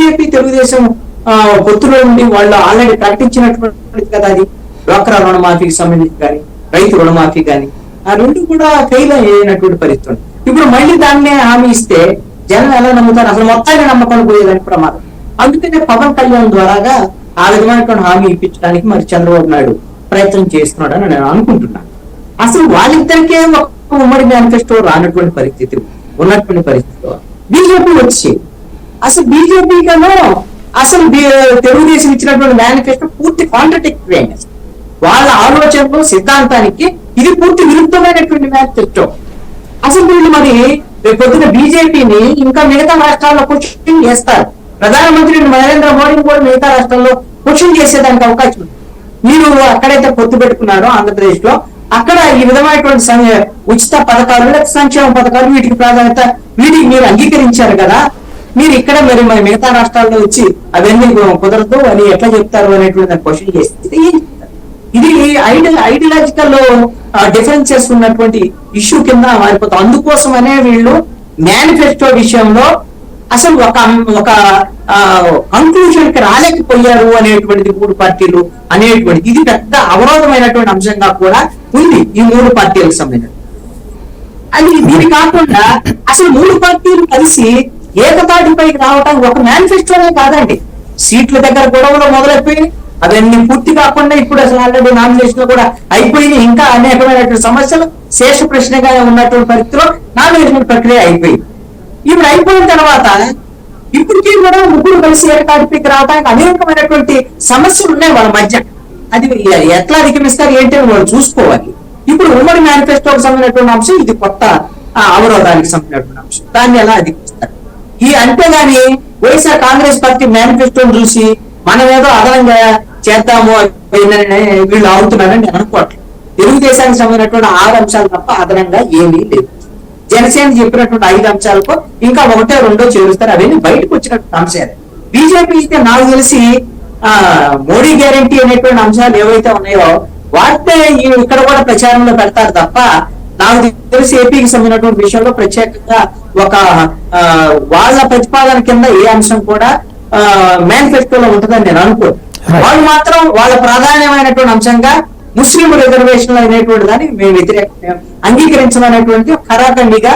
BJP Telugu Desam పొత్తులో ఉండి వాళ్ళు ఆల్రెడీ ప్రకటించినటువంటి కదా అది డ్వాక్రా రుణమాఫీకి సంబంధించి కానీ రైతు రుణమాఫీ కానీ ఆ రెండు కూడా ఫెయిల్ అయినటువంటి పరిస్థితి. ఇప్పుడు మళ్ళీ దాన్నే హామీ ఇస్తే జనం ఎలా నమ్ముతారు? అసలు మొత్తాన్ని నమ్మకాలు పోయేదానికి ప్రమాదం. అందుకనే పవన్ కళ్యాణ్ ద్వారాగా ఆ విధమైనటువంటి హామీ ఇప్పించడానికి మరి చంద్రబాబు నాయుడు ప్రయత్నం చేస్తున్నాడు అని నేను అనుకుంటున్నాను. అసలు వాళ్ళిద్దరికే ఒక ఉమ్మడి మేనిఫెస్టో రానటువంటి పరిస్థితి ఉన్నటువంటి పరిస్థితిలో బీజేపీ వచ్చి అసలు బీజేపీ కన్నా అసలు తెలుగుదేశం ఇచ్చినటువంటి మేనిఫెస్టో పూర్తి కాంట్రడిక్టరీ అయింది. వాళ్ళ ఆలోచనలు సిద్ధాంతానికి ఇది పూర్తి విరుద్ధమైనటువంటి మేనిఫెస్టో. అసలు వీళ్ళు మరి పొద్దున బీజేపీని ఇంకా మిగతా రాష్ట్రాల్లో క్వశ్చన్ చేస్తారు. ప్రధానమంత్రి నరేంద్ర మోడీని కూడా మిగతా రాష్ట్రాల్లో క్వశ్చన్ చేసేదానికి అవకాశం ఉంది. మీరు అక్కడైతే పొత్తు పెట్టుకున్నారో ఆంధ్రప్రదేశ్ లో అక్కడ ఈ విధమైనటువంటి ఉచిత పథకాలు లేదా సంక్షేమ పథకాలు వీటికి ప్రాధాన్యత వీటికి మీరు అంగీకరించారు కదా, మీరు ఇక్కడ మరి మిగతా రాష్ట్రాల్లో వచ్చి అవన్నీ కుదరదు అని ఎట్లా చెప్తారు అనేటువంటి క్వశ్చన్ చేస్తే ఇది ఐడియాలజికల్ డిఫరెన్సెస్ ఉన్నటువంటి ఇష్యూ కింద మారిపోతాం. అందుకోసమనే వీళ్ళు మేనిఫెస్టో విషయంలో అసలు ఒక కంక్లూజన్ కి రాలేకపోయారు అనేటువంటిది మూడు పార్టీలు అనేటువంటిది ఇది పెద్ద అవరోధమైనటువంటి అంశంగా కూడా ఉంది ఈ మూడు పార్టీలకు సంబంధించి. అది దీని కాకుండా అసలు మూడు పార్టీలు కలిసి ఏకతాటిపైకి రావడానికి ఒక మేనిఫెస్టోనే కాదండి, సీట్ల దగ్గర గొడవలు మొదలైపోయి అవన్నీ పూర్తి కాకుండా ఇప్పుడు అసలు ఆల్రెడీ నామినేషన్ లో కూడా అయిపోయింది. ఇంకా అనేకమైనటువంటి సమస్యలు శేష ప్రశ్నగా ఉన్నటువంటి పరిస్థితిలో నామినేషన్ ప్రక్రియ అయిపోయింది. ఇప్పుడు అయిపోయిన తర్వాత ఇప్పటికీ కూడా ముగ్గురు కలిసి ఏకతాటిపైకి రావడానికి అనేకమైనటువంటి సమస్యలు ఉన్నాయి వాళ్ళ మధ్య. అది ఎట్లా అధిగమిస్తారు ఏంటి అని వాళ్ళు చూసుకోవాలి. ఇప్పుడు ఉమ్మడి మేనిఫెస్టోకి సంబంధించినటువంటి అంశం ఇది కొత్త అవరోధానికి సంబంధించినటువంటి అంశం. దాన్ని ఎలా అధిగమిస్తారు? ఈ అంతేగాని వైఎస్ఆర్ కాంగ్రెస్ పార్టీ మేనిఫెస్టోని చూసి మనం ఏదో అదనంగా చేద్దాము వీళ్ళు ఆగుతున్నారని నేను అనుకోవట్లేదు. తెలుగుదేశానికి సంబంధించినటువంటి 6 అంశాలు తప్ప అదనంగా ఏమీ లేదు. జనసేన చెప్పినటువంటి 5 అంశాలకు ఇంకా 1, 2 చేరుస్తారు. అవన్నీ బయటకు వచ్చినటువంటి అంశాలు. బీజేపీ అయితే నాకు తెలిసి మోడీ గ్యారంటీ అనేటువంటి అంశాలు ఏవైతే ఉన్నాయో వాటినే ఇక్కడ కూడా ప్రచారంలో పెడతారు తప్ప నాకు తెలిసి ఏపీకి సంబంధించినటువంటి విషయంలో ప్రత్యేకంగా ఒక వాళ్ళ ప్రతిపాదన కింద ఏ అంశం కూడా మేనిఫెస్టోలో ఉంటుందని నేను అనుకోను. వాళ్ళు మాత్రం వాళ్ళ ప్రాధాన్యమైనటువంటి అంశంగా ముస్లిం రిజర్వేషన్లు అనేటువంటి దాన్ని మేము అంగీకరించడం అనేటువంటి ఖరాఖండిగా